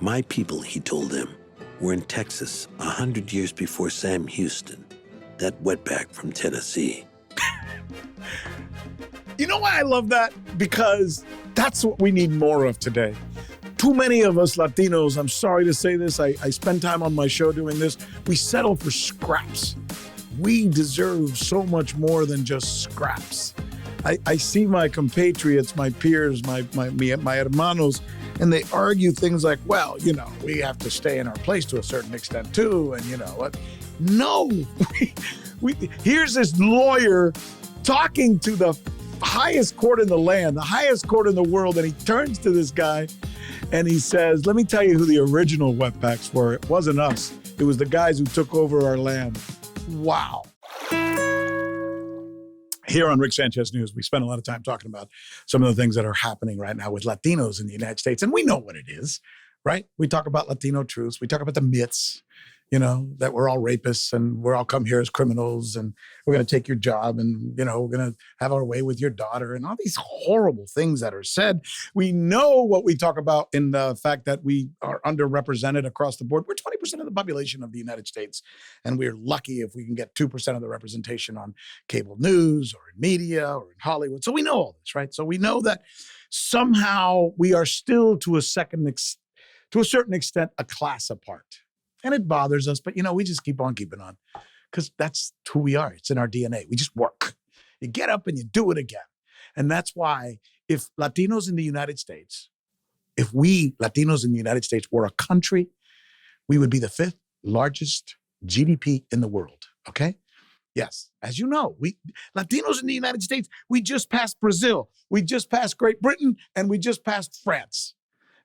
My people, he told them, were in Texas 100 years before Sam Houston, that wetback from Tennessee. You know why I love that? Because that's what we need more of today. Too many of us Latinos, I'm sorry to say this, I spend time on my show doing this, we settle for scraps. We deserve so much more than just scraps. I see my compatriots, my peers, my hermanos, and they argue things like, well, you know, we have to stay in our place to a certain extent too, and you know what? No, here's this lawyer talking to the highest court in the land, the highest court in the world, and he turns to this guy and he says, let me tell you who the original wetbacks were. It wasn't us. It was the guys who took over our land. Wow. Here on Rick Sanchez News, we spend a lot of time talking about some of the things that are happening right now with Latinos in the United States. And we know what it is, right? We talk about Latino truths. We talk about the myths, you know, that we're all rapists and we're all come here as criminals and we're going to take your job and, you know, we're going to have our way with your daughter and all these horrible things that are said. We know what we talk about in the fact that we are underrepresented across the board. We're 20% of the population of the United States, and we're lucky if we can get 2% of the representation on cable news or in media or in Hollywood. So we know all this, right? So we know that somehow we are still to a certain extent a class apart. And it bothers us, but you know, we just keep on keeping on because that's who we are. It's in our DNA. We just work. You get up and you do it again. And that's why if Latinos in the United States, if we Latinos in the United States were a country, we would be the 5th largest GDP in the world, okay? Yes, as you know, we Latinos in the United States, we just passed Brazil, we just passed Great Britain, and we just passed France.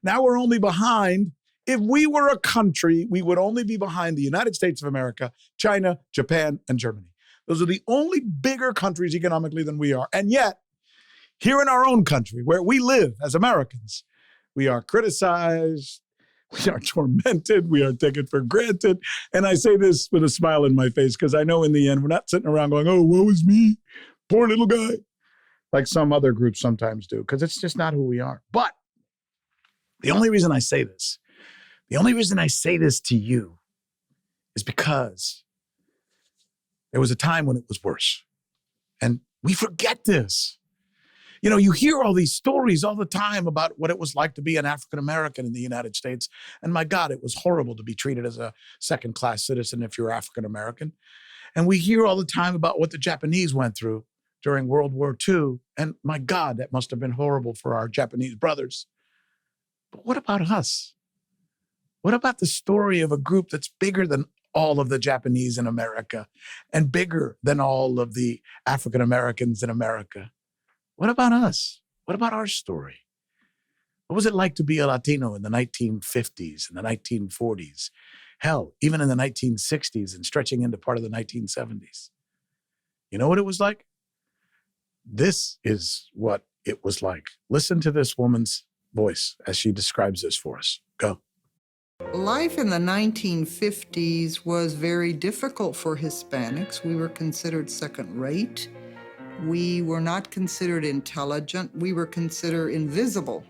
Now we're only behind. If we were a country, we would only be behind the United States of America, China, Japan, and Germany. Those are the only bigger countries economically than we are. And yet, here in our own country, where we live as Americans, we are criticized, we are tormented, we are taken for granted. And I say this with a smile in my face because I know in the end, we're not sitting around going, oh, woe is me, poor little guy, like some other groups sometimes do, because it's just not who we are. But the only reason I say this to you is because there was a time when it was worse. And we forget this. You know, you hear all these stories all the time about what it was like to be an African-American in the United States. And my God, it was horrible to be treated as a second-class citizen if you're African-American. And we hear all the time about what the Japanese went through during World War II. And my God, that must have been horrible for our Japanese brothers. But what about us? What about the story of a group that's bigger than all of the Japanese in America and bigger than all of the African Americans in America? What about us? What about our story? What was it like to be a Latino in the 1950s and the 1940s? Hell, even in the 1960s and stretching into part of the 1970s. You know what it was like? This is what it was like. Listen to this woman's voice as she describes this for us. Go. Life in the 1950s was very difficult for Hispanics. We were considered second-rate. We were not considered intelligent. We were considered invisible.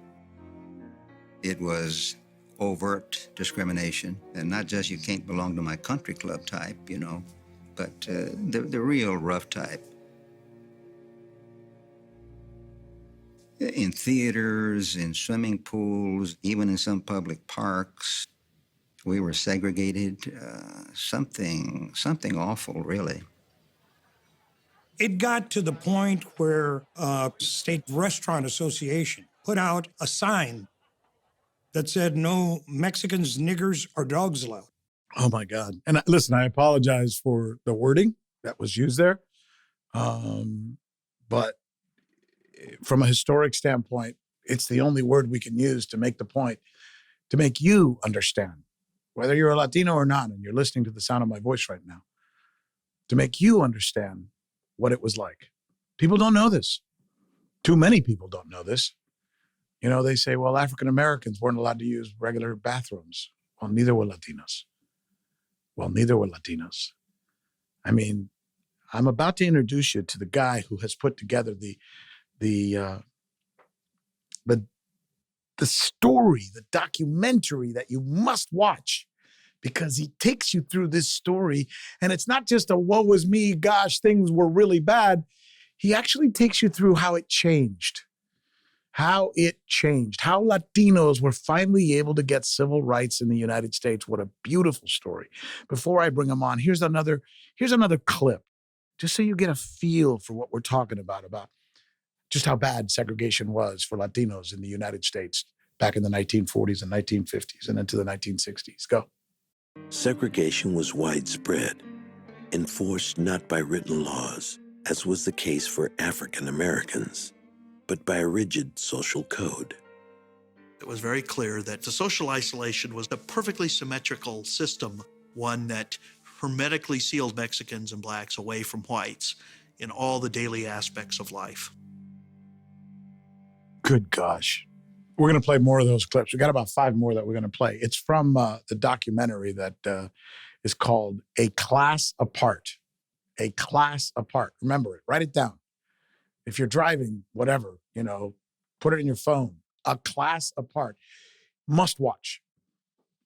It was overt discrimination, and not just you can't belong to my country club type, you know, but the real rough type. In theaters, in swimming pools, even in some public parks, we were segregated. Something awful, really. It got to the point where State Restaurant Association put out a sign that said, no Mexicans, niggers, or dogs allowed. Oh, my God. And listen, I apologize for the wording that was used there. But from a historic standpoint, it's the only word we can use to make the point, to make you understand, whether you're a Latino or not, and you're listening to the sound of my voice right now, to make you understand what it was like. People don't know this. Too many people don't know this. You know, they say, well, African Americans weren't allowed to use regular bathrooms. Well, neither were Latinos. I mean, I'm about to introduce you to the guy who has put together the the story, the documentary that you must watch, because he takes you through this story. And it's not just a woe is me, gosh, things were really bad. He actually takes you through how it changed, how Latinos were finally able to get civil rights in the United States. What a beautiful story. Before I bring him on, here's another clip, just so you get a feel for what we're talking about just how bad segregation was for Latinos in the United States back in the 1940s and 1950s and into the 1960s. Go. Segregation was widespread, enforced not by written laws, as was the case for African Americans, but by a rigid social code. It was very clear that the social isolation was a perfectly symmetrical system, one that hermetically sealed Mexicans and blacks away from whites in all the daily aspects of life. Good gosh. We're going to play more of those clips. We got about 5 more that we're going to play. It's from the documentary that is called A Class Apart. A Class Apart. Remember it. Write it down. If you're driving, whatever, put it in your phone. A Class Apart. Must watch.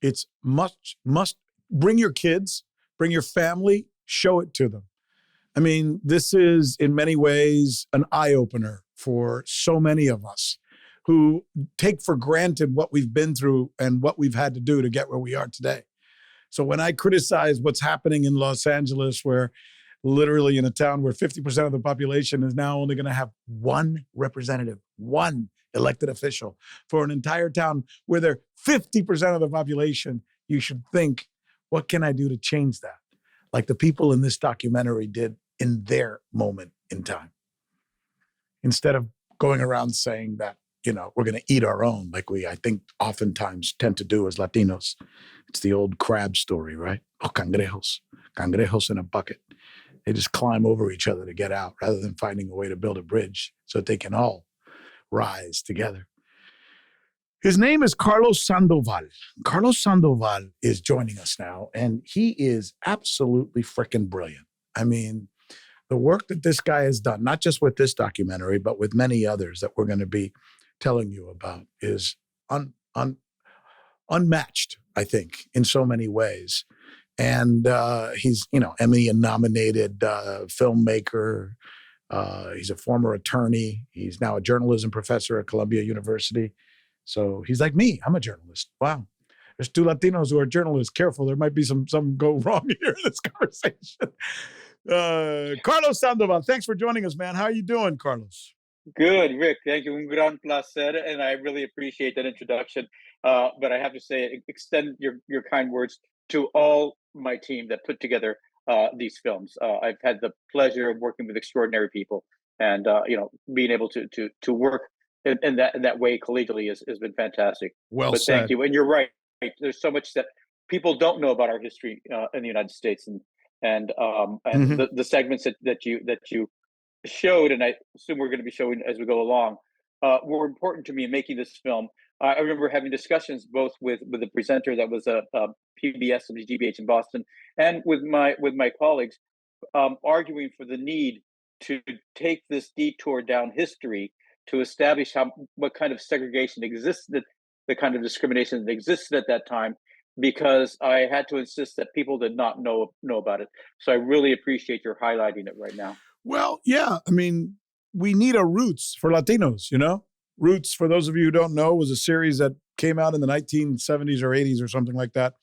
It's must bring your kids, bring your family, show it to them. I mean, this is in many ways an eye-opener for so many of us who take for granted what we've been through and what we've had to do to get where we are today. So when I criticize what's happening in Los Angeles, where literally in a town where 50% of the population is now only going to have one representative, one elected official for an entire town where they're 50% of the population, you should think, what can I do to change that? Like the people in this documentary did in their moment in time. Instead of going around saying that, we're going to eat our own, like we, I think, oftentimes tend to do as Latinos. It's the old crab story, right? Oh, cangrejos in a bucket. They just climb over each other to get out rather than finding a way to build a bridge so that they can all rise together. His name is Carlos Sandoval. Carlos Sandoval is joining us now, and he is absolutely freaking brilliant. I mean, the work that this guy has done, not just with this documentary, but with many others that we're going to be telling you about, is unmatched, I think, in so many ways. And he's, Emmy-nominated filmmaker. He's a former attorney. He's now a journalism professor at Columbia University. So he's like me. I'm a journalist. Wow. There's 2 Latinos who are journalists. Careful, there might be some go wrong here in this conversation. Carlos Sandoval, thanks for joining us, man. How are you doing, Carlos? Good, Rick. Thank you. Un gran placer, and I really appreciate that introduction. But I have to say, extend your kind words to all my team that put together these films. I've had the pleasure of working with extraordinary people, and being able to work in that way collegially has been fantastic. Well but said. Thank you. And you're right. There's so much that people don't know about our history in the United States, and the segments that you showed, and I assume we're going to be showing as we go along, were important to me in making this film. I remember having discussions both with the presenter that was a PBS WGBH in Boston, and with my colleagues, arguing for the need to take this detour down history to establish what kind of segregation existed, the kind of discrimination that existed at that time, because I had to insist that people did not know about it. So I really appreciate your highlighting it right now. Well, yeah. I mean, we need a Roots for Latinos, Roots, for those of you who don't know, was a series that came out in the 1970s or 80s or something like that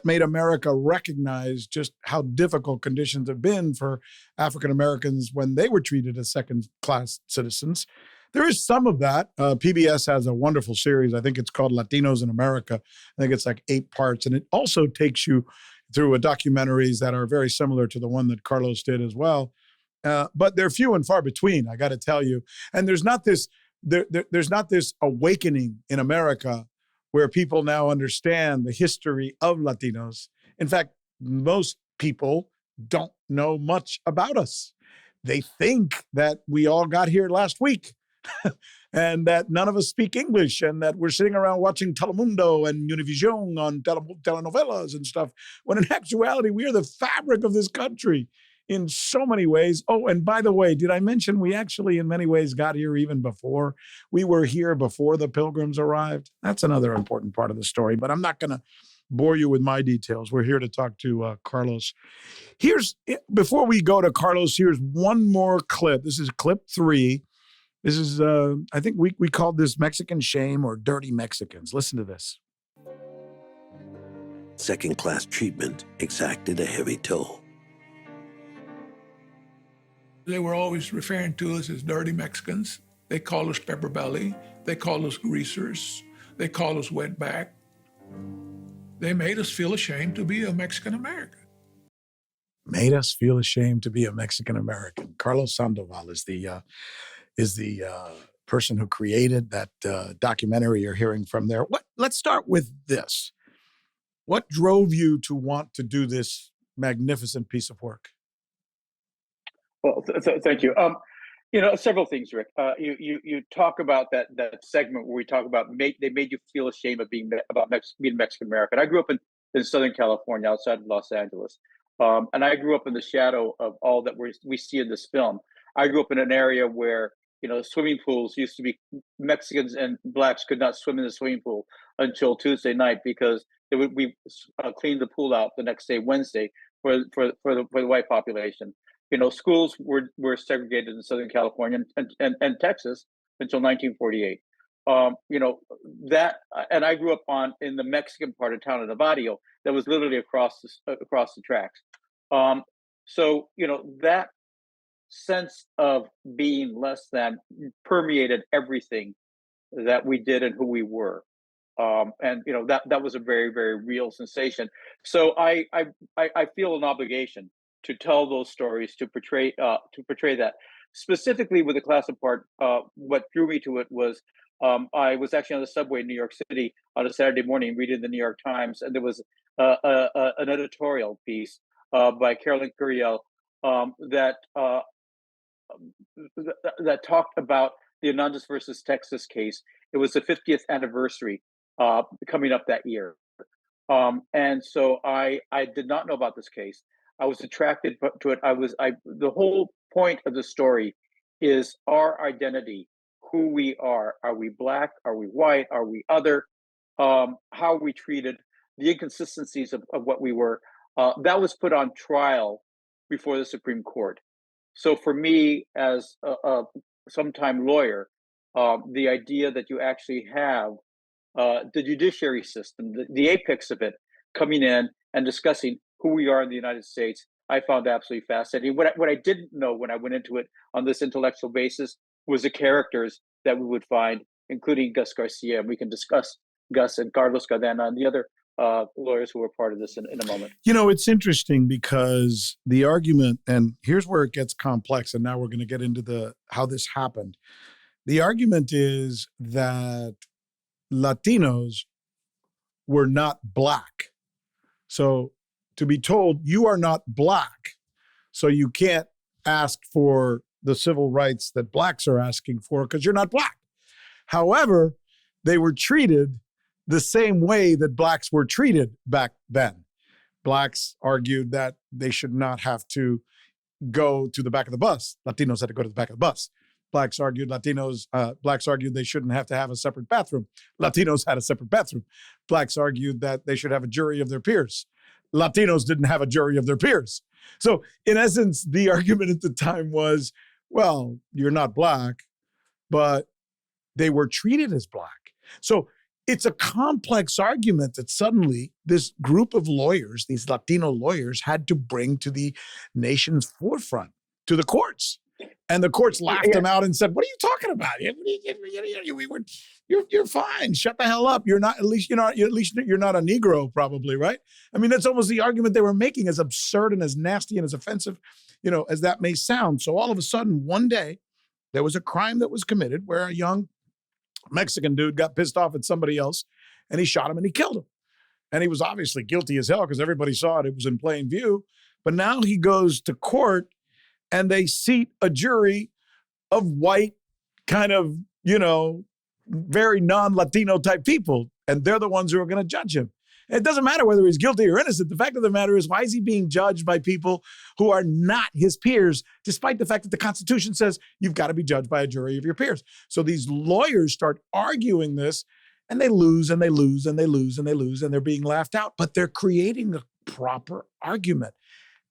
made America recognize just how difficult conditions have been for African Americans when they were treated as second-class citizens. There is some of that. PBS has a wonderful series. I think it's called Latinos in America. I think it's like 8 parts. And it also takes you through documentaries that are very similar to the one that Carlos did as well. But they're few and far between, I got to tell you. And there's not this awakening in America where people now understand the history of Latinos. In fact, most people don't know much about us. They think that we all got here last week and that none of us speak English and that we're sitting around watching Telemundo and Univision on telenovelas and stuff, when in actuality, we are the fabric of this country. in so many ways. Oh, and by the way, did I mention we actually in many ways got here even before we were here, before the Pilgrims arrived? That's another important part of the story, but I'm not going to bore you with my details. We're here to talk to Carlos. Before we go to Carlos, here's one more clip. This is clip 3. This is, I think we called this Mexican Shame or Dirty Mexicans. Listen to this. Second-class treatment exacted a heavy toll. They were always referring to us as dirty Mexicans. They call us pepper belly. They call us greasers. They call us wetback. They made us feel ashamed to be a Mexican American. Made us feel ashamed to be a Mexican American. Carlos Sandoval is the person who created that documentary you're hearing from there. Let's start with this. What drove you to want to do this magnificent piece of work? Well, thank you. Several things, Rick. You talk about that segment where we talk about they made you feel ashamed of being Mexican American. I grew up in Southern California, outside of Los Angeles, and I grew up in the shadow of all that we see in this film. I grew up in an area where swimming pools used to be Mexicans and blacks could not swim in the swimming pool until Tuesday night because we cleaned the pool out the next day, Wednesday, for the white population. Schools were segregated in Southern California and Texas until 1948. And I grew up in the Mexican part of town of Navajo that was literally across the tracks. So that sense of being less than permeated everything that we did and who we were. And that was a very, very real sensation. So I feel an obligation to tell those stories, to portray that. Specifically with the class apart, what drew me to it was I was actually on the subway in New York City on a Saturday morning reading the New York Times, and there was an editorial piece by Carolyn Curiel that talked about the Hernandez versus Texas case. It was the 50th anniversary coming up that year. And so I did not know about this case. I was attracted to it. The whole point of the story is our identity, who we are. Are we black? Are we white? Are we other? How are we treated? The inconsistencies of what we were. That was put on trial before the Supreme Court. So for me, as a sometime lawyer, the idea that you actually have the judiciary system, the apex of it, coming in and discussing who we are in the United States, I found absolutely fascinating. What I didn't know when I went into it on this intellectual basis was the characters that we would find, including Gus Garcia. And we can discuss Gus and Carlos Cadena and the other lawyers who were part of this in a moment. It's interesting because the argument, and here's where it gets complex, and now we're going to get into how this happened. The argument is that Latinos were not black. So to be told you are not black, so you can't ask for the civil rights that blacks are asking for because you're not black. However, they were treated the same way that blacks were treated back then. Blacks argued that they should not have to go to the back of the bus. Latinos had to go to the back of the bus. Blacks argued they shouldn't have to have a separate bathroom. Latinos had a separate bathroom. Blacks argued that they should have a jury of their peers. Latinos didn't have a jury of their peers. So in essence, the argument at the time was, well, you're not black, but they were treated as black. So it's a complex argument that suddenly this group of lawyers, these Latino lawyers, had to bring to the nation's forefront, to the courts. And the courts laughed them out and said, "What are you talking about? You're fine. Shut the hell up. You're not. At least you're not a Negro, probably, right? I mean, that's almost the argument they were making, as absurd and as nasty and as offensive, as that may sound. So all of a sudden, one day, there was a crime that was committed where a young Mexican dude got pissed off at somebody else, and he shot him and he killed him. And he was obviously guilty as hell because everybody saw it. It was in plain view. But now he goes to court, and they seat a jury of white, kind of, very non-Latino type people. And they're the ones who are going to judge him. It doesn't matter whether he's guilty or innocent. The fact of the matter is, why is he being judged by people who are not his peers, despite the fact that the Constitution says you've got to be judged by a jury of your peers? So these lawyers start arguing this, and they lose, and they lose, and they lose, and they lose, and they're being laughed out. But they're creating a proper argument.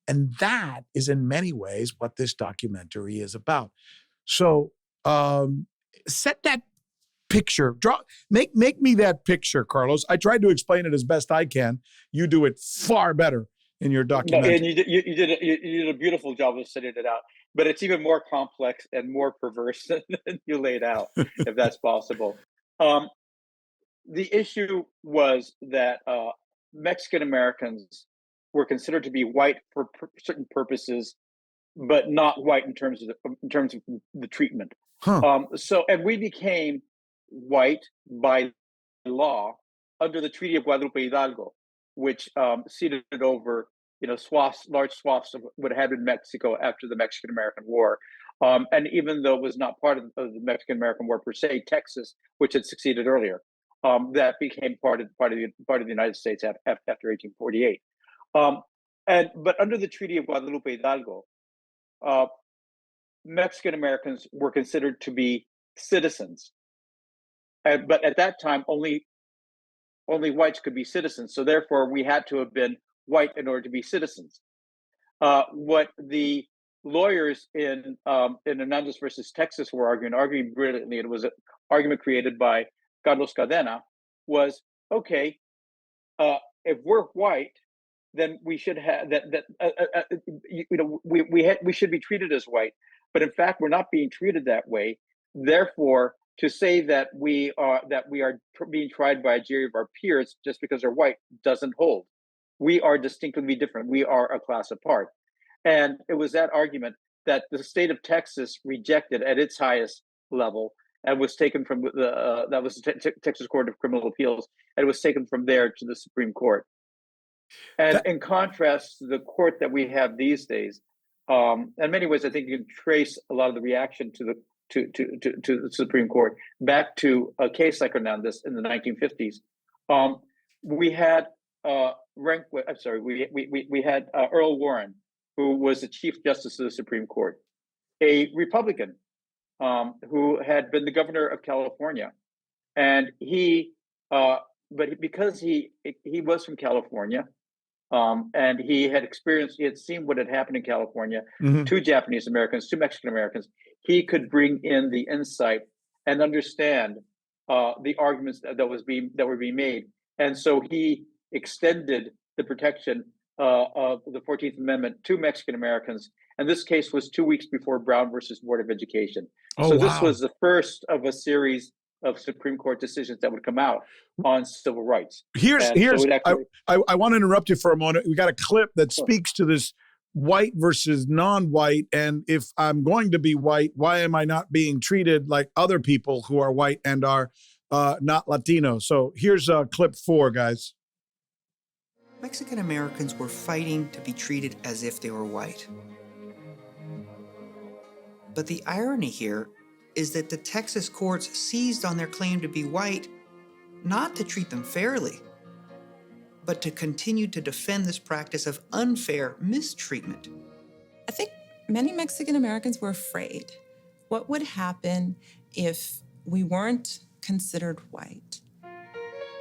And that is in many ways what this documentary is about. So set that picture, make me that picture, Carlos. I tried to explain it as best I can. You do it far better in your documentary. No, and you did a beautiful job of setting it out, but it's even more complex and more perverse than you laid out, if that's possible. The issue was that Mexican Americans were considered to be white for certain purposes, but not white in terms of the treatment. Huh. And we became white by law under the Treaty of Guadalupe Hidalgo, which ceded over large swaths of what had been Mexico after the Mexican-American War. And even though it was not part of the Mexican-American War per se, Texas, which had succeeded earlier, that became part of the United States after 1848. But under the Treaty of Guadalupe Hidalgo, Mexican Americans were considered to be citizens. But at that time, only whites could be citizens. So therefore, we had to have been white in order to be citizens. What the lawyers in Hernandez versus Texas were arguing brilliantly, it was an argument created by Carlos Cadena, was, okay, if we're white, then we should have we should be treated as white. But in fact, we're not being treated that way. Therefore, to say that we are being tried by a jury of our peers just because they're white doesn't hold. We are distinctly different. We are a class apart. And it was that argument that the state of Texas rejected at its highest level, and was taken from that was the Texas Court of Criminal Appeals, and it was taken from there to the Supreme Court. And in contrast to the court that we have these days, in many ways, I think you can trace a lot of the reaction to the Supreme Court back to a case like Hernandez in the 1950s. We had we had Earl Warren, who was the Chief Justice of the Supreme Court, a Republican who had been the governor of California, and because he was from California, and he had seen what had happened in California to Japanese Americans, to Mexican Americans, he could bring in the insight and understand the arguments that were being made, and so he extended the protection of the 14th Amendment to Mexican Americans. And this case was 2 weeks before Brown versus Board of Education. This was the first of a series of Supreme Court decisions that would come out on civil rights. I want to interrupt you for a moment. We got a clip that speaks to this white versus non-white. And if I'm going to be white, why am I not being treated like other people who are white and are not Latino? So here's clip 4, guys. Mexican Americans were fighting to be treated as if they were white. But the irony here is that the Texas courts seized on their claim to be white, not to treat them fairly, but to continue to defend this practice of unfair mistreatment. I think many Mexican Americans were afraid. What would happen if we weren't considered white?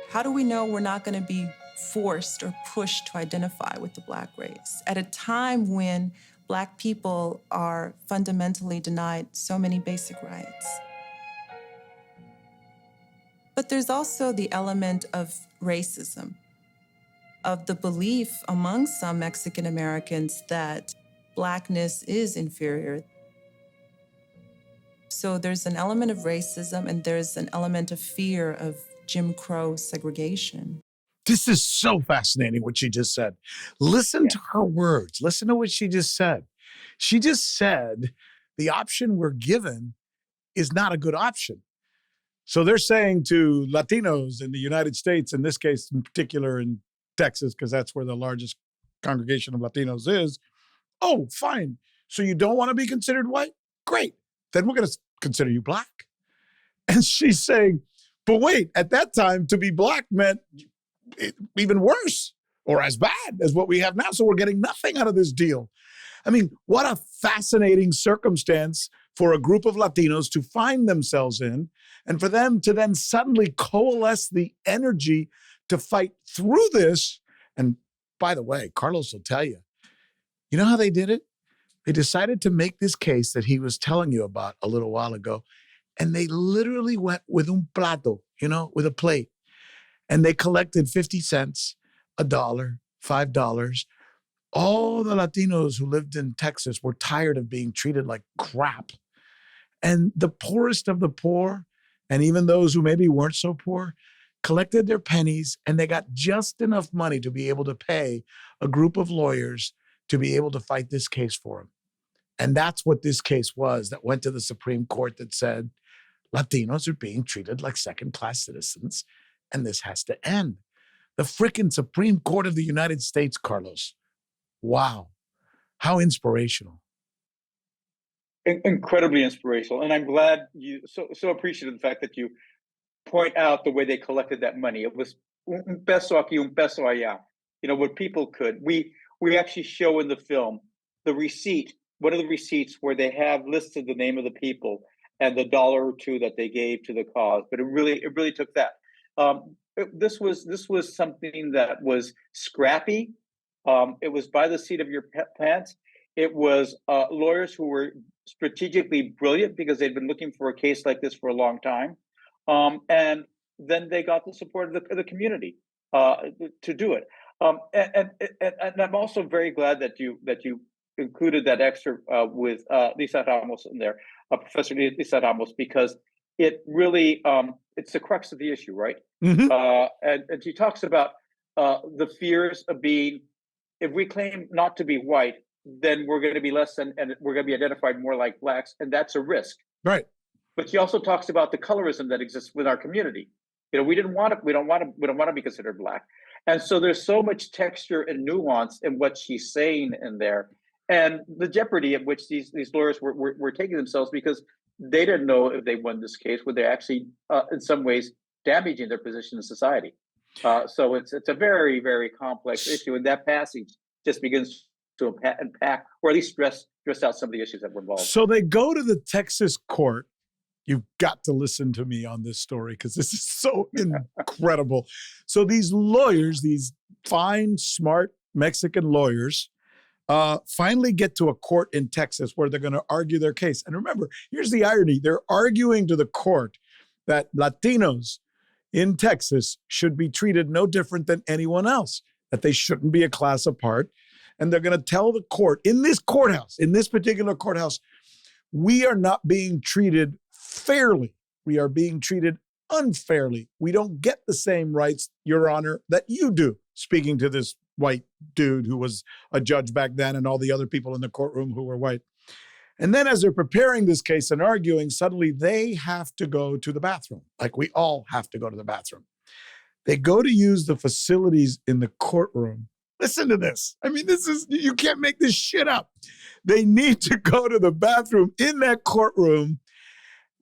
How do we know we're not going to be forced or pushed to identify with the Black race at a time when Black people are fundamentally denied so many basic rights? But there's also the element of racism, of the belief among some Mexican Americans that Blackness is inferior. So there's an element of racism and there's an element of fear of Jim Crow segregation. This is so fascinating what she just said. Listen to her words. Listen to what she just said. She just said the option we're given is not a good option. So they're saying to Latinos in the United States, in this case in particular in Texas, because that's where the largest congregation of Latinos is, oh, fine. So you don't want to be considered white? Great. Then we're going to consider you Black. And she's saying, but wait, at that time, to be Black meant even worse or as bad as what we have now. So we're getting nothing out of this deal. I mean, what a fascinating circumstance for a group of Latinos to find themselves in, and for them to then suddenly coalesce the energy to fight through this. And by the way, Carlos will tell you, you know how they did it? They decided to make this case that he was telling you about a little while ago, and they literally went with un plato, with a plate, and they collected 50 cents, $1, $5. All the Latinos who lived in Texas were tired of being treated like crap. And the poorest of the poor, and even those who maybe weren't so poor, collected their pennies, and they got just enough money to be able to pay a group of lawyers to be able to fight this case for them. And that's what this case was that went to the Supreme Court that said, Latinos are being treated like second-class citizens, and this has to end. The frickin' Supreme Court of the United States, Carlos. Wow. How inspirational. Incredibly inspirational. And I'm glad you so appreciative of the fact that you point out the way they collected that money. It was un peso aquí, un peso allá. What people could. We actually show in the film the receipt, one of the receipts where they have listed the name of the people and the dollar or two that they gave to the cause. But it really took that. This was something that was scrappy. It was by the seat of your pants. It was lawyers who were strategically brilliant because they'd been looking for a case like this for a long time. And then they got the support of the community to do it. And I'm also very glad that you included that excerpt with Lisa Ramos in there, Professor Lisa Ramos, because it really it's the crux of the issue, right? Mm-hmm. And she talks about the fears of being, if we claim not to be white, then we're going to be less than, and we're going to be identified more like blacks, and that's a risk. Right. But she also talks about the colorism that exists with our community. We don't want to be considered black, and so there's so much texture and nuance in what she's saying in there, and the jeopardy at which these lawyers were taking themselves, because they didn't know if they won this case, would they actually, in some ways, damaging their position in society. So it's a very, very complex issue, and that passage just begins to unpack, or at least stress out some of the issues that were involved. So they go to the Texas court. You've got to listen to me on this story because this is so incredible. So these lawyers, these fine, smart Mexican lawyers, finally get to a court in Texas where they're going to argue their case. And remember, here's the irony. They're arguing to the court that Latinos in Texas should be treated no different than anyone else, that they shouldn't be a class apart. And they're going to tell the court, in this courthouse, in this particular courthouse, we are not being treated fairly. We are being treated unfairly. We don't get the same rights, Your Honor, that you do. Speaking to this white dude who was a judge back then and all the other people in the courtroom who were white. And then as they're preparing this case and arguing, suddenly they have to go to the bathroom, like we all have to go to the bathroom. They go to use the facilities in the courtroom. Listen to this. I mean, you can't make this shit up. They need to go to the bathroom in that courtroom,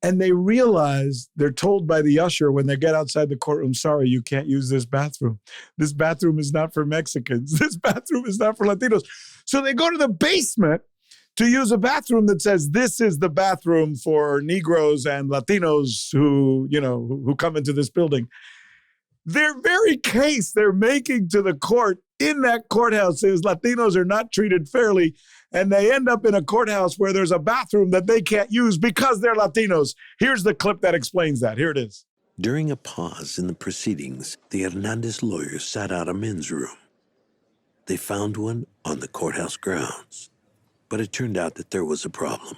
and they realize, they're told by the usher when they get outside the courtroom, sorry, you can't use this bathroom. This bathroom is not for Mexicans. This bathroom is not for Latinos. So they go to the basement to use a bathroom that says, this is the bathroom for Negroes and Latinos who come into this building. Their very case they're making to the court in that courthouse is Latinos are not treated fairly, and they end up in a courthouse where there's a bathroom that they can't use because they're Latinos. Here's the clip that explains that. Here it is. During a pause in the proceedings, the Hernandez lawyers sought out a men's room. They found one on the courthouse grounds, but it turned out that there was a problem.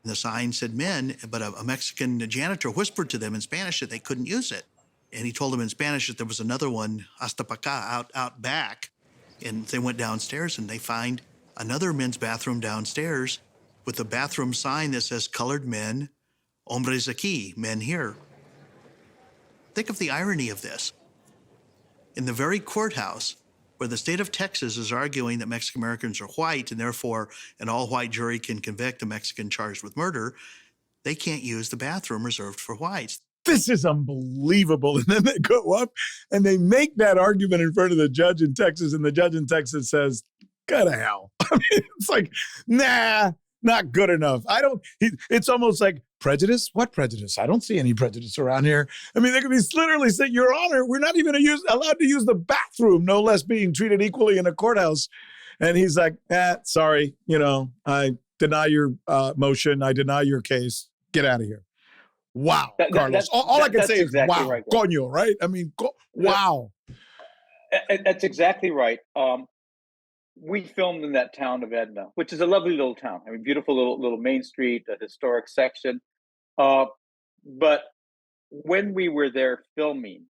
The sign said men, but a Mexican janitor whispered to them in Spanish that they couldn't use it. And he told them in Spanish that there was another one, hasta pa acá, out back. And they went downstairs and they find another men's bathroom downstairs with a bathroom sign that says colored men, hombres aquí, men here. Think of the irony of this. In the very courthouse where the state of Texas is arguing that Mexican Americans are white and therefore an all-white jury can convict a Mexican charged with murder, they can't use the bathroom reserved for whites. this is unbelievable. And then they go up and they make that argument in front of the judge in Texas, and the judge in Texas says, go to hell. I mean, it's like, nah, not good enough. It's almost like prejudice. What prejudice? I don't see any prejudice around here. I mean, they could be literally saying, Your Honor, we're not even allowed to use the bathroom, no less being treated equally in a courthouse. And he's like, sorry, I deny your motion. I deny your case. Get out of here. Wow, Carlos. All I can say is, wow, right, coño, right? I mean, wow. That's exactly right. We filmed in that town of Edna, which is a lovely little town. I mean, beautiful little main street, a historic section. But when we were there filming,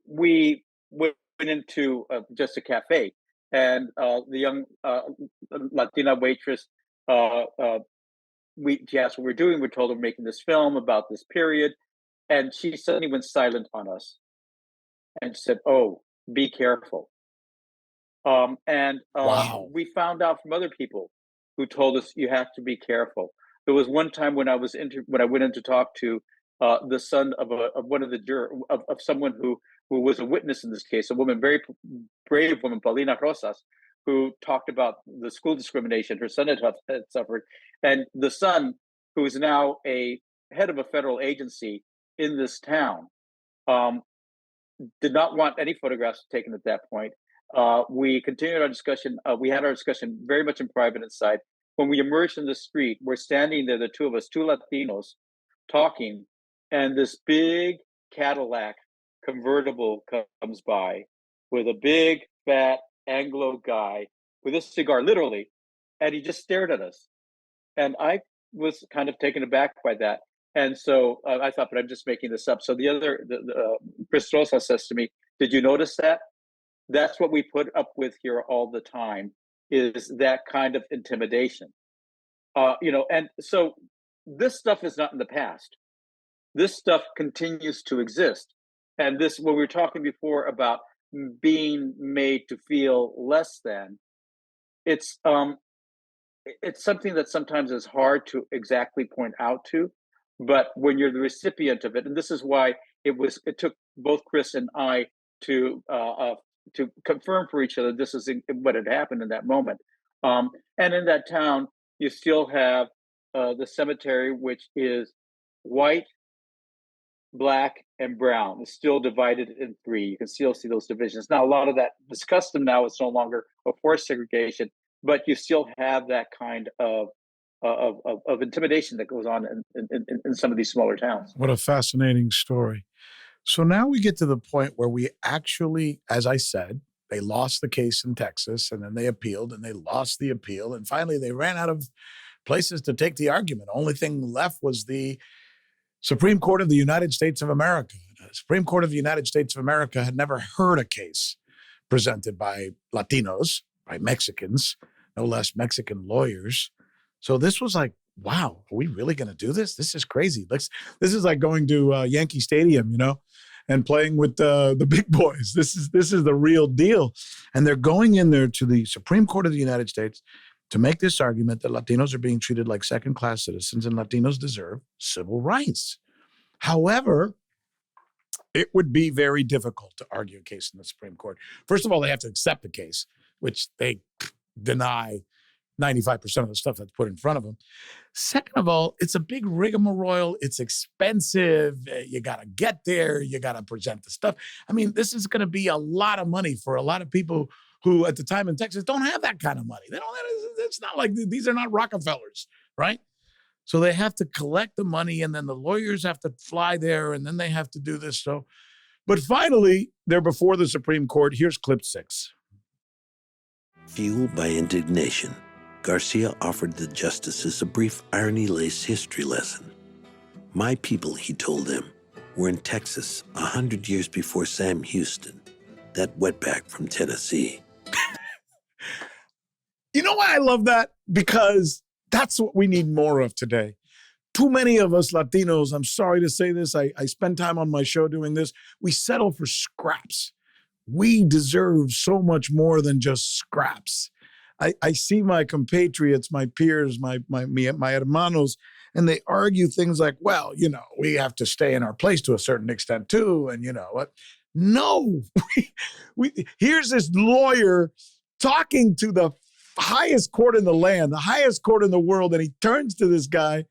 we went into just a cafe, and the young Latina waitress, she asked what we're doing. We told her we're making this film about this period, and she suddenly went silent on us, and said, "Oh, be careful." Wow. We found out from other people who told us you have to be careful. There was one time when I went in to talk to the son of one of the jurors, of someone who was a witness in this case, a woman, very brave woman, Paulina Rosas, who talked about the school discrimination her son had suffered, and the son, who is now a head of a federal agency in this town, did not want any photographs taken at that point. We continued our discussion. We had our discussion very much in private inside. When we emerged in the street, we're standing there, the two of us, two Latinos, talking, and this big Cadillac convertible comes by with a big, fat Anglo guy with a cigar, literally, and he just stared at us. And I was kind of taken aback by that. And so I thought, but I'm just making this up. So Chris Rosa says to me, did you notice that? That's what we put up with here all the time, is that kind of intimidation. And so this stuff is not in the past. This stuff continues to exist. And this, when we were talking before about being made to feel less than, it's something that sometimes is hard to exactly point out to, but when you're the recipient of it, and this is why it took both Chris and I to confirm for each other this is what had happened in that moment. And in that town, you still have the cemetery, which is white, black, and brown. It's still divided in three. You can still see those divisions. Now, a lot of that is custom now. It's no longer a forced segregation, but you still have that kind of intimidation that goes on in some of these smaller towns. What a fascinating story. So now we get to the point where we actually, as I said, they lost the case in Texas, and then they appealed, and they lost the appeal, and finally they ran out of places to take the argument. Only thing left was the Supreme Court of the United States of America. The Supreme Court of the United States of America had never heard a case presented by Latinos, by Mexicans, no less Mexican lawyers. So this was like, wow, are we really going to do this? This is crazy. This is like going to Yankee Stadium, and playing with the big boys. This is the real deal. And they're going in there to the Supreme Court of the United States to make this argument that Latinos are being treated like second-class citizens and Latinos deserve civil rights. However, it would be very difficult to argue a case in the Supreme Court. First of all, they have to accept the case, which they deny 95% of the stuff that's put in front of them. Second of all, it's a big rigmarole. It's expensive. You got to get there. You got to present the stuff. I mean, this is going to be a lot of money for a lot of people who at the time in Texas don't have that kind of money. It's not like these are not Rockefellers, right? So they have to collect the money, and then the lawyers have to fly there, and then they have to do this. But finally, they're before the Supreme Court. Here's clip 6. Fueled by indignation, Garcia offered the justices a brief irony-laced history lesson. My people, he told them, were in Texas 100 years before Sam Houston, that wetback from Tennessee. You know why I love that? Because that's what we need more of today. Too many of us Latinos, I'm sorry to say this, I spend time on my show doing this, we settle for scraps. We deserve so much more than just scraps. I see my compatriots, my peers, my hermanos, And they argue things like, well, we have to stay in our place to a certain extent too. And you know what? No, here's this lawyer talking to the highest court in the land, the highest court in the world. And he turns to this guy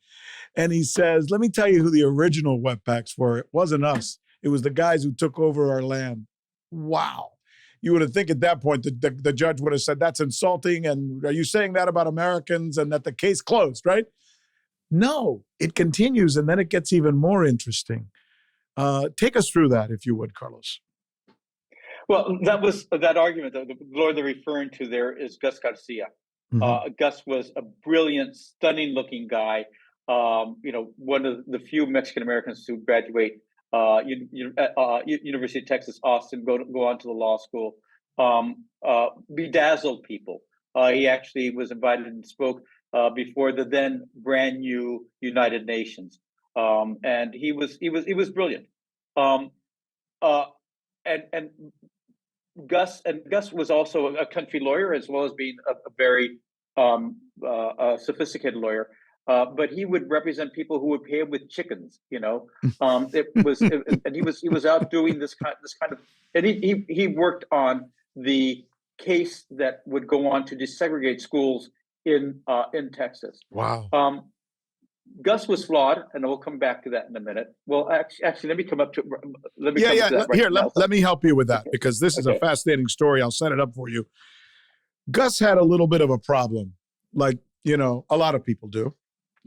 and he says, let me tell you who the original wetbacks were. It wasn't us. It was the guys who took over our land. Wow. You would have think at that point the judge would have said, that's insulting. And are you saying that about Americans and that the case closed, right? No, it continues. And then it gets even more interesting. Take us through that, if you would, Carlos. Well, that argument, the lawyer they're referring to there is Gus Garcia. Gus was a brilliant, stunning-looking guy. One of the few Mexican Americans to graduate University of Texas, Austin, go on to the law school, bedazzled people. He actually was invited and spoke before the then brand new United Nations, and he was brilliant. And Gus was also a country lawyer as well as being a very sophisticated lawyer. But he would represent people who would pay him with chickens, and he was out doing this kind of, and he worked on the case that would go on to desegregate schools in Texas. Wow. Gus was flawed, and we'll come back to that in a minute. Well, actually, let me come up to let me help you with that, because this is a fascinating story. I'll set it up for you. Gus had a little bit of a problem, like a lot of people do.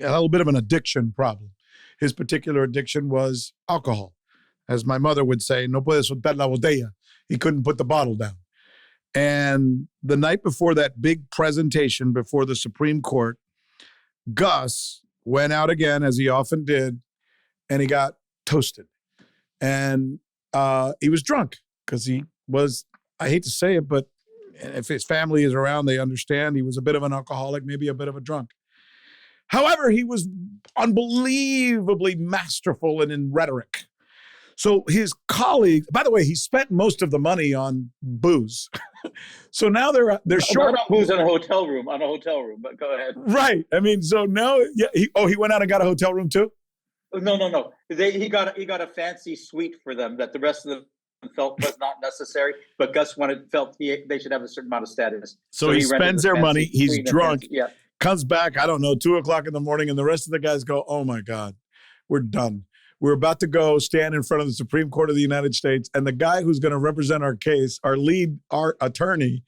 A little bit of an addiction problem. His particular addiction was alcohol. As my mother would say, no puedes soltar la botella. He couldn't put the bottle down. And the night before that big presentation before the Supreme Court, Gus went out again, as he often did, and he got toasted. And he was drunk because he was, I hate to say it, but if his family is around, they understand he was a bit of an alcoholic, maybe a bit of a drunk. However, he was unbelievably masterful and in rhetoric. So his colleagues, by the way, he spent most of the money on booze. So now they're short on booze on a hotel room, but go ahead. Right. I mean, so now, he went out and got a hotel room too? No. He got a fancy suite for them that the rest of them felt was not necessary, but Gus felt they should have a certain amount of status. So he spends their money, he's drunk. Yeah. Comes back, I don't know, 2:00 in the morning, and the rest of the guys go, oh my God, we're done. We're about to go stand in front of the Supreme Court of the United States, and the guy who's going to represent our case, our attorney,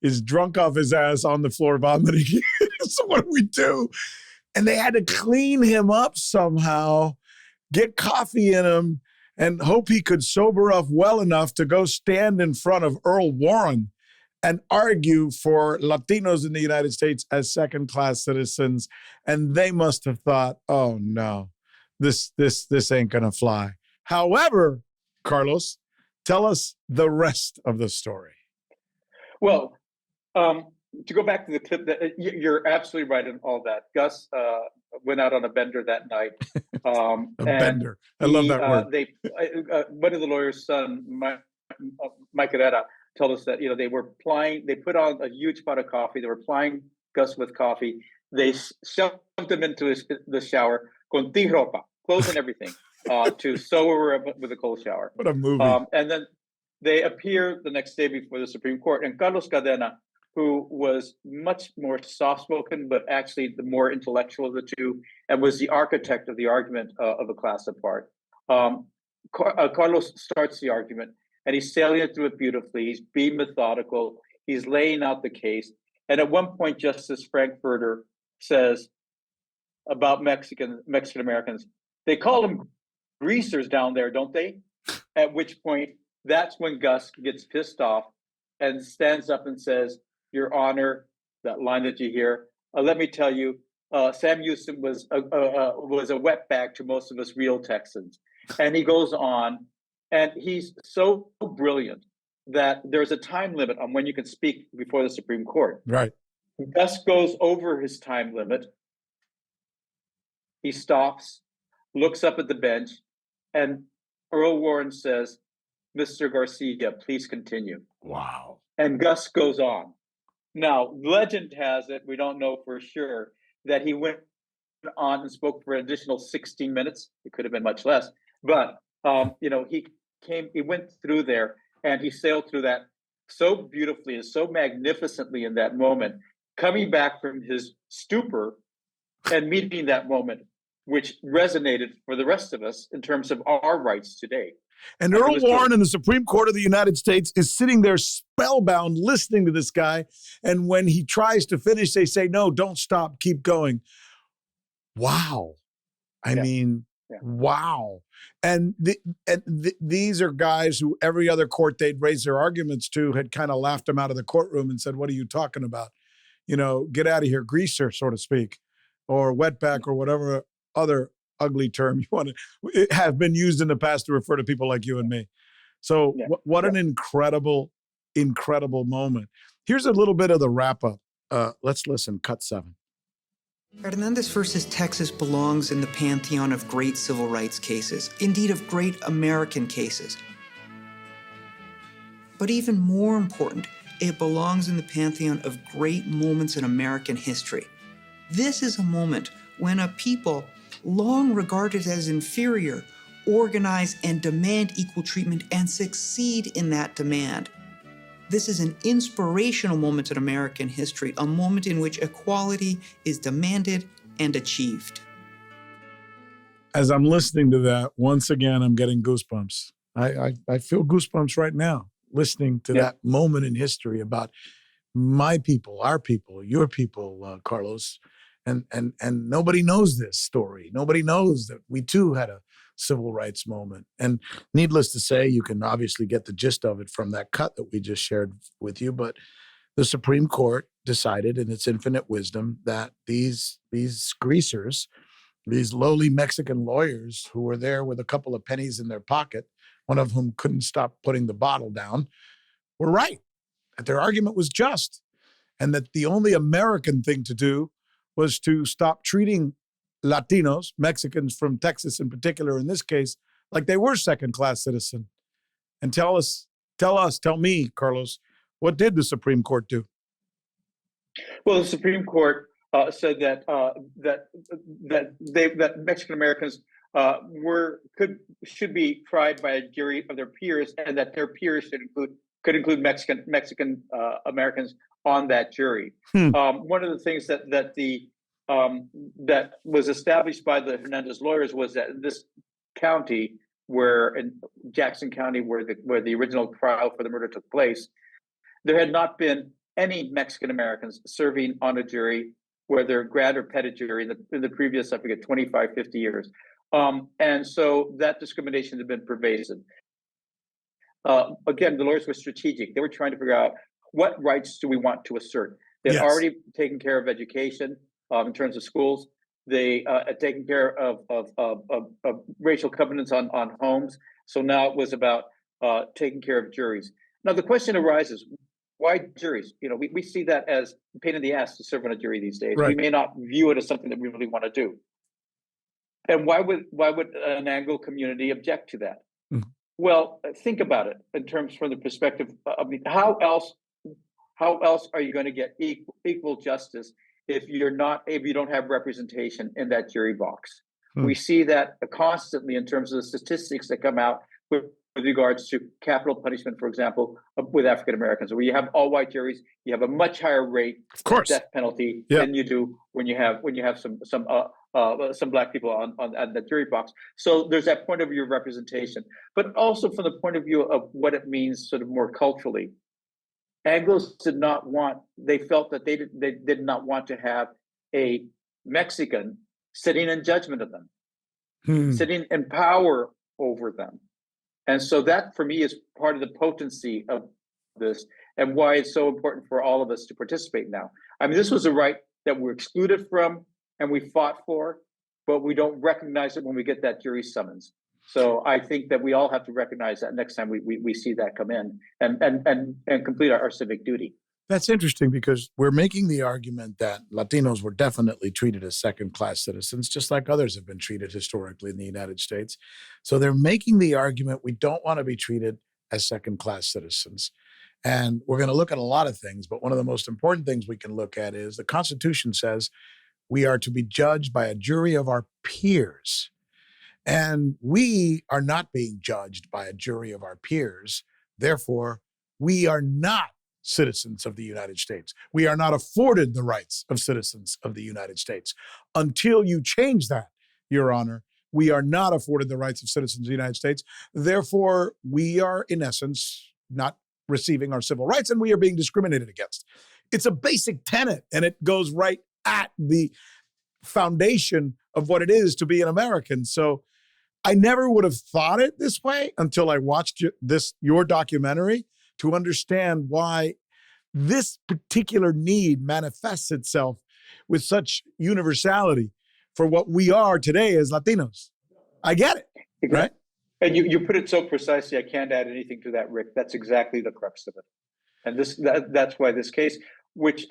is drunk off his ass on the floor vomiting. So what do we do? And they had to clean him up somehow, get coffee in him, and hope he could sober up well enough to go stand in front of Earl Warren and argue for Latinos in the United States as second-class citizens. And they must have thought, oh no, this ain't gonna fly. However, Carlos, tell us the rest of the story. Well, to go back to the clip, that you're absolutely right in all that. Gus went out on a bender that night. Bender. I love that word. One of the lawyer's son, Mike Herrera, told us that they put on a huge pot of coffee. They were plying Gus with coffee. They shoved him into the shower, con ropa, clothes and everything, to sober him with a cold shower. What a movie! And then they appear the next day before the Supreme Court. And Carlos Cadena, who was much more soft-spoken, but actually the more intellectual of the two, and was the architect of the argument of a class apart. Carlos starts the argument, and he's sailing it through it beautifully. He's being methodical. He's laying out the case. And at one point, Justice Frankfurter says about Mexican Americans, they call them greasers down there, don't they? At which point, that's when Gus gets pissed off and stands up and says, Your Honor, that line that you hear, let me tell you, Sam Houston was a wetback to most of us real Texans. And he goes on, and he's so brilliant that there's a time limit on when you can speak before the Supreme Court. Right. Gus goes over his time limit. He stops, looks up at the bench, and Earl Warren says, Mr. Garcia, please continue. Wow. And Gus goes on. Now, legend has it, we don't know for sure, that he went on and spoke for an additional 16 minutes. It could have been much less, but he went through there and he sailed through that so beautifully and so magnificently in that moment, coming back from his stupor and meeting that moment, which resonated for the rest of us in terms of our rights today. And Earl Warren in the Supreme Court of the United States is sitting there spellbound listening to this guy. And when he tries to finish, they say, no, don't stop, keep going. Wow. I mean, wow. And these are guys who every other court they'd raise their arguments to had kind of laughed him out of the courtroom and said, what are you talking about? Get out of here, greaser, so to speak, or wetback or whatever other ugly term you want to have been used in the past to refer to people like you and me. So what an incredible, incredible moment. Here's a little bit of the wrap up. Let's listen. Cut 7. Hernandez versus Texas belongs in the pantheon of great civil rights cases, indeed of great American cases. But even more important, it belongs in the pantheon of great moments in American history. This is a moment when a people long regarded as inferior organize and demand equal treatment and succeed in that demand. This is an inspirational moment in American history, a moment in which equality is demanded and achieved. As I'm listening to that, once again, I'm getting goosebumps. I feel goosebumps right now, listening to that moment in history about my people, our people, your people, Carlos. And nobody knows this story. Nobody knows that we too had a civil rights moment. And needless to say, you can obviously get the gist of it from that cut that we just shared with you. But the Supreme Court decided in its infinite wisdom that these greasers, these lowly Mexican lawyers who were there with a couple of pennies in their pocket, one of whom couldn't stop putting the bottle down, were right, that their argument was just, and that the only American thing to do was to stop treating Latinos, Mexicans from Texas in particular, in this case, like they were second-class citizens. And tell me, Carlos, what did the Supreme Court do? Well, the Supreme Court said that Mexican Americans should be tried by a jury of their peers, and that their peers could include Mexican Americans on that jury. One of the things that was established by the Hernandez lawyers was that in this county, in Jackson County, where the original trial for the murder took place, there had not been any Mexican Americans serving on a jury, whether grand or petit jury, in the previous, I forget, 25, 50 years. And so that discrimination had been pervasive. Again, the lawyers were strategic. They were trying to figure out what rights do we want to assert. They'd already taken care of education in terms of schools. They had taken care of racial covenants on homes. So now it was about taking care of juries. Now the question arises, why juries? We see that as a pain in the ass to serve on a jury these days. Right. We may not view it as something that we really want to do. And why would an Anglo community object to that? Mm-hmm. Well, think about it in terms from the perspective. I mean, how else are you going to get equal justice if you don't have representation in that jury box? We see that constantly in terms of the statistics that come out with regards to capital punishment, for example, with African Americans, where you have all white juries, you have a much higher rate of death penalty than you do when you have some black people on the jury box. So there's that point of view of representation, but also from the point of view of what it means sort of more culturally. Anglos they felt that they did not want to have a Mexican sitting in judgment of them, sitting in power over them. And so that, for me, is part of the potency of this and why it's so important for all of us to participate now. I mean, this was a right that we're excluded from and we fought for, but we don't recognize it when we get that jury summons. So I think that we all have to recognize that next time we see that come in and complete our civic duty. That's interesting because we're making the argument that Latinos were definitely treated as second-class citizens, just like others have been treated historically in the United States. So they're making the argument we don't want to be treated as second-class citizens. And we're going to look at a lot of things, but one of the most important things we can look at is the Constitution says We are to be judged by a jury of our peers. And we are not being judged by a jury of our peers. Therefore, we are not citizens of the United States. We are not afforded the rights of citizens of the United States. Until you change that, Your Honor, we are not afforded the rights of citizens of the United States. Therefore, we are, in essence, not receiving our civil rights, and we are being discriminated against. It's a basic tenet, and it goes right at the foundation of what it is to be an American. So I never would have thought it this way until I watched your documentary to understand why this particular need manifests itself with such universality for what we are today as Latinos. I get it, right? And you put it so precisely, I can't add anything to that, Rick. That's exactly the crux of it. And that's why this case, which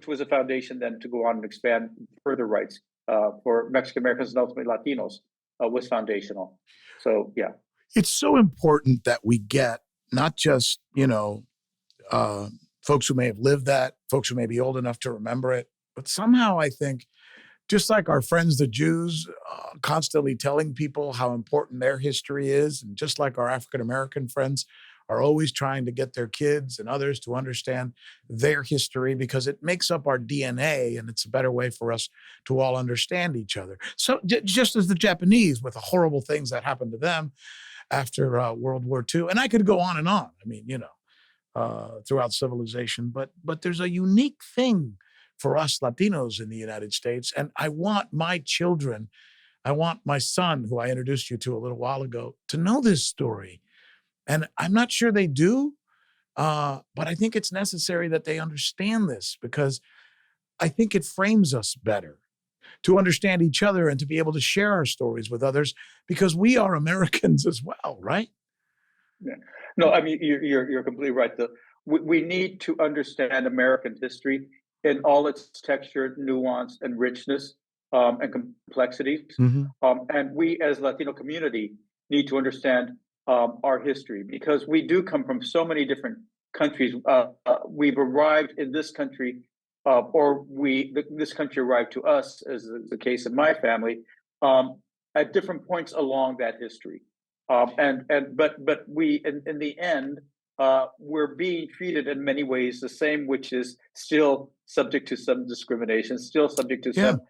was a foundation then to go on and expand further rights for Mexican Americans and ultimately Latinos, was foundational. So, yeah. It's so important that we get not just, folks who may have lived that, folks who may be old enough to remember it, but somehow I think, just like our friends, the Jews, constantly telling people how important their history is, and just like our African-American friends are always trying to get their kids and others to understand their history because it makes up our DNA and it's a better way for us to all understand each other. So just as the Japanese with the horrible things that happened to them after World War II, and I could go on and on. I mean, throughout civilization, but there's a unique thing for us Latinos in the United States. And I want my children, I want my son, who I introduced you to a little while ago, to know this story. And I'm not sure they do, but I think it's necessary that they understand this because I think it frames us better to understand each other and to be able to share our stories with others because we are Americans as well, right? Yeah. No, I mean, you're completely right. We need to understand American history in all its texture, nuance, and richness and complexities. Mm-hmm. And we as Latino community need to understand our history because we do come from so many different countries. We've arrived in this country, this country arrived to us, as is the case in my family, at different points along that history. But we, in the end, we're being treated in many ways the same, which is still subject to some discrimination, still subject to some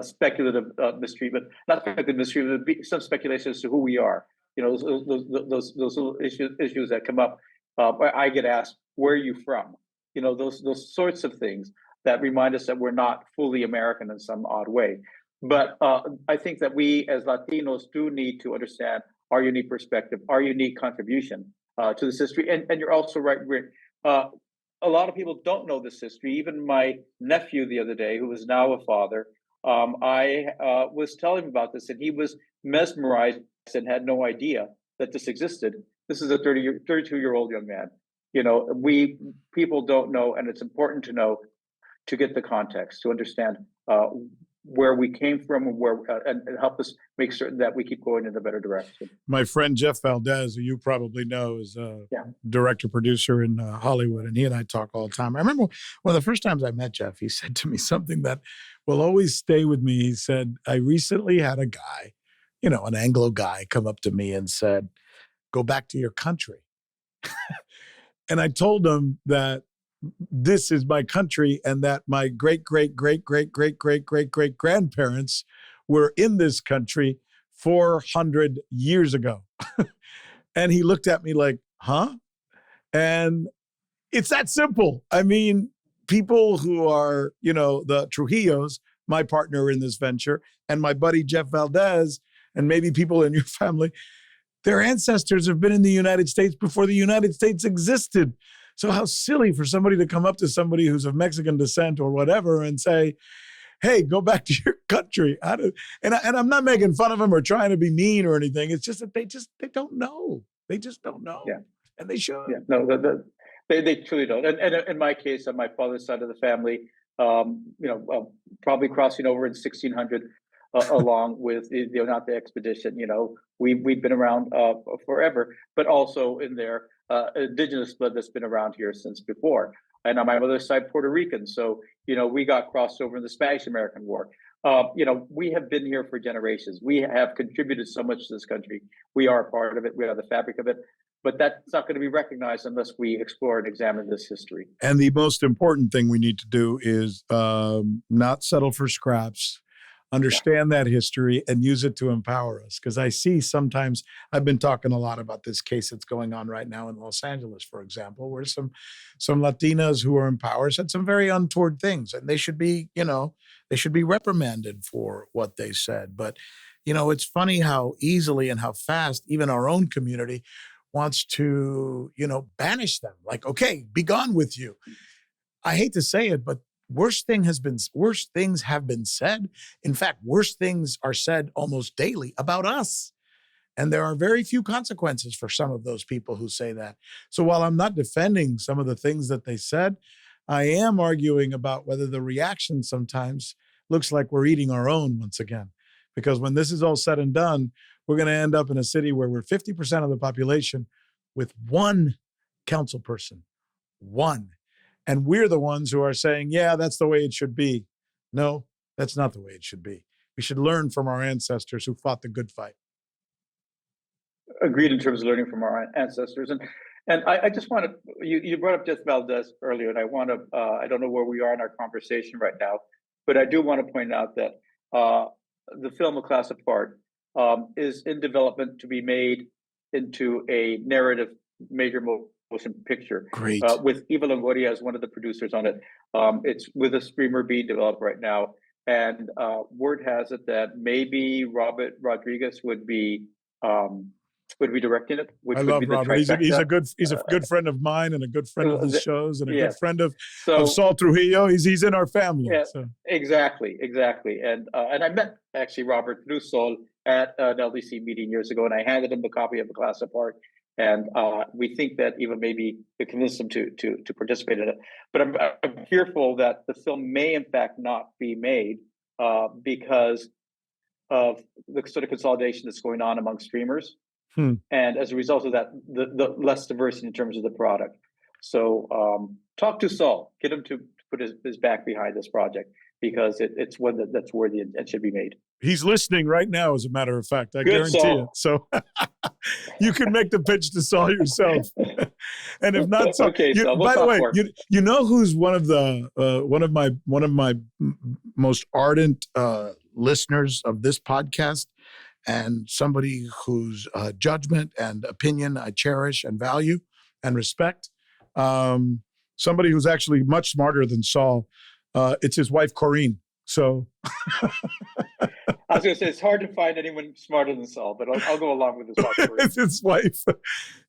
speculative mistreatment, not speculative mistreatment, but some speculation as to who we are. Those little issues that come up. Where I get asked, "Where are you from?" Those sorts of things that remind us that we're not fully American in some odd way. But I think that we as Latinos do need to understand our unique perspective, our unique contribution to this history. And you're also right, Rick. A lot of people don't know this history. Even my nephew the other day, who is now a father, I was telling him about this, and he was mesmerized and had no idea that this existed. This is a 32-year-old young man. People don't know, and it's important to know to get the context, to understand where we came from and help us make certain that we keep going in a better direction. My friend Jeff Valdez, who you probably know, is a director producer in Hollywood, and he and I talk all the time. I remember one of the first times I met Jeff, he said to me something that will always stay with me. He said, "I recently had a guy, an Anglo guy, come up to me and said, 'Go back to your country.'" And I told him that this is my country and that my great-great-great-great-great-great-great-great-grandparents were in this country 400 years ago. And he looked at me like, huh? And it's that simple. I mean, people who are, the Trujillos, my partner in this venture, and my buddy Jeff Valdez, and maybe people in your family, their ancestors have been in the United States before the United States existed. So how silly for somebody to come up to somebody who's of Mexican descent or whatever and say, "Hey, go back to your country." And I'm not making fun of them or trying to be mean or anything. It's just that they don't know. They just don't know. Yeah. And they should. Yeah, no, they truly don't. And in my case, on my father's side of the family, probably crossing over in 1600 along with the Oñate expedition. We've been around forever, but also in their indigenous blood that's been around here since before. and on my mother's side, Puerto Rican. So, we got crossed over in the Spanish-American War. We have been here for generations. We have contributed so much to this country. We are a part of it. We are the fabric of it. But that's not going to be recognized unless we explore and examine this history. And the most important thing we need to do is not settle for scraps, understand that history, and use it to empower us. Because I see sometimes, I've been talking a lot about this case that's going on right now in Los Angeles, for example, where some Latinas who are in power said some very untoward things, and they should be, they should be reprimanded for what they said. But, it's funny how easily and how fast even our own community wants to, banish them. Like, okay, be gone with you. I hate to say it, but worse things have been said. In fact, worse things are said almost daily about us. And there are very few consequences for some of those people who say that. So while I'm not defending some of the things that they said, I am arguing about whether the reaction sometimes looks like we're eating our own once again. Because when this is all said and done, we're going to end up in a city where we're 50% of the population with one council person. One. And we're the ones who are saying, yeah, that's the way it should be. No, that's not the way it should be. We should learn from our ancestors who fought the good fight. Agreed in terms of learning from our ancestors. And I just want to, you brought up Jeff Valdez earlier, and I want to, I don't know where we are in our conversation right now, but I do want to point out that the film A Class Apart is in development to be made into a narrative major motion picture. Great. With Eva Longoria as one of the producers on it. It's with a streamer being developed right now. And word has it that maybe Robert Rodriguez would be directing it. Which I would love be the Robert. He's a good friend of mine and a good friend of the shows and a good friend of Saul Trujillo. He's in our family. Yeah, so. Exactly. And I met actually Robert through Saul at an LDC meeting years ago, and I handed him the copy of A Class Apart. And we think that even maybe it convinced him to participate in it. But I'm fearful that the film may in fact not be made because of the sort of consolidation that's going on among streamers. And as a result of that, the less diversity in terms of the product. So talk to Saul, get him to put his back behind this project, because it's one that's worthy and should be made. He's listening right now, as a matter of fact. I Good, guarantee Saul. it. So you can make the pitch to Saul yourself. And if not, Saul, okay, Saul, we'll by the talk way, more. you know who's one of my most ardent listeners of this podcast, and somebody whose judgment and opinion I cherish and value and respect. Somebody who's actually much smarter than Saul. It's his wife, Corinne. So I was going to say, it's hard to find anyone smarter than Saul, but I'll go along with his wife. it's his wife.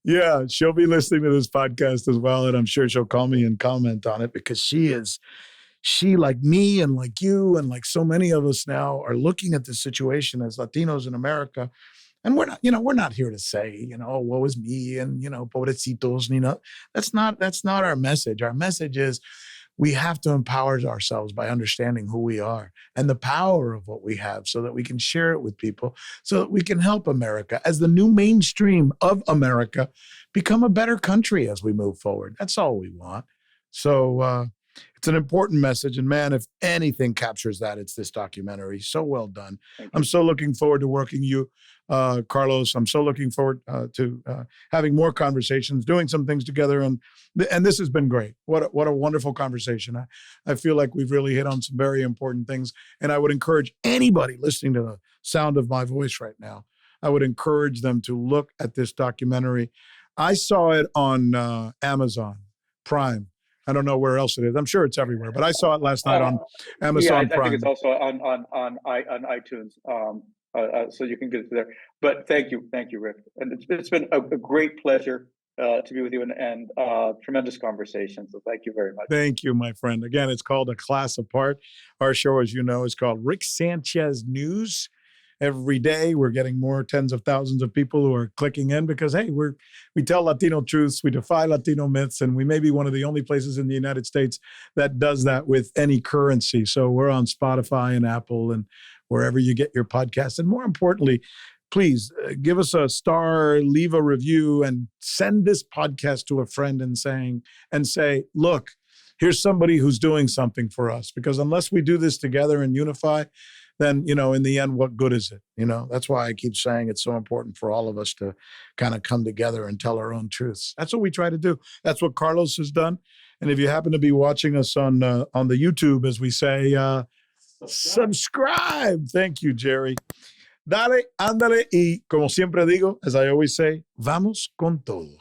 Yeah, she'll be listening to this podcast as well, and I'm sure she'll call me and comment on it, because she, like me and like you and like so many of us now, are looking at this situation as Latinos in America. And we're not here to say, woe is me and, pobrecitos, That's not our message. Our message is we have to empower ourselves by understanding who we are and the power of what we have, so that we can share it with people, so that we can help America as the new mainstream of America become a better country as we move forward. That's all we want. So it's an important message. And man, if anything captures that, it's this documentary. So well done. I'm so looking forward to working you, Carlos. I'm so looking forward to having more conversations, doing some things together. And this has been great. What a wonderful conversation. I feel like we've really hit on some very important things. And I would encourage anybody listening to the sound of my voice right now, I would encourage them to look at this documentary. I saw it on Amazon Prime. I don't know where else it is. I'm sure it's everywhere, but I saw it last night on Amazon Prime. I think it's also on iTunes, so you can get it there. But thank you, Rick, and it's been a great pleasure to be with you, and tremendous conversation. So thank you very much. Thank you, my friend. Again, it's called A Class Apart. Our show, as you know, is called Rick Sanchez News. Every day, we're getting more tens of thousands of people who are clicking in because, hey, we tell Latino truths, we defy Latino myths, and we may be one of the only places in the United States that does that with any currency. So we're on Spotify and Apple and wherever you get your podcasts. And more importantly, please give us a star, leave a review, and send this podcast to a friend and say, look, here's somebody who's doing something for us. Because unless we do this together and unify, then, in the end, what good is it? That's why I keep saying it's so important for all of us to kind of come together and tell our own truths. That's what we try to do. That's what Carlos has done. And if you happen to be watching us on the YouTube, as we say, subscribe. Thank you, Jerry. Dale, ándale, y como siempre digo, as I always say, vamos con todo.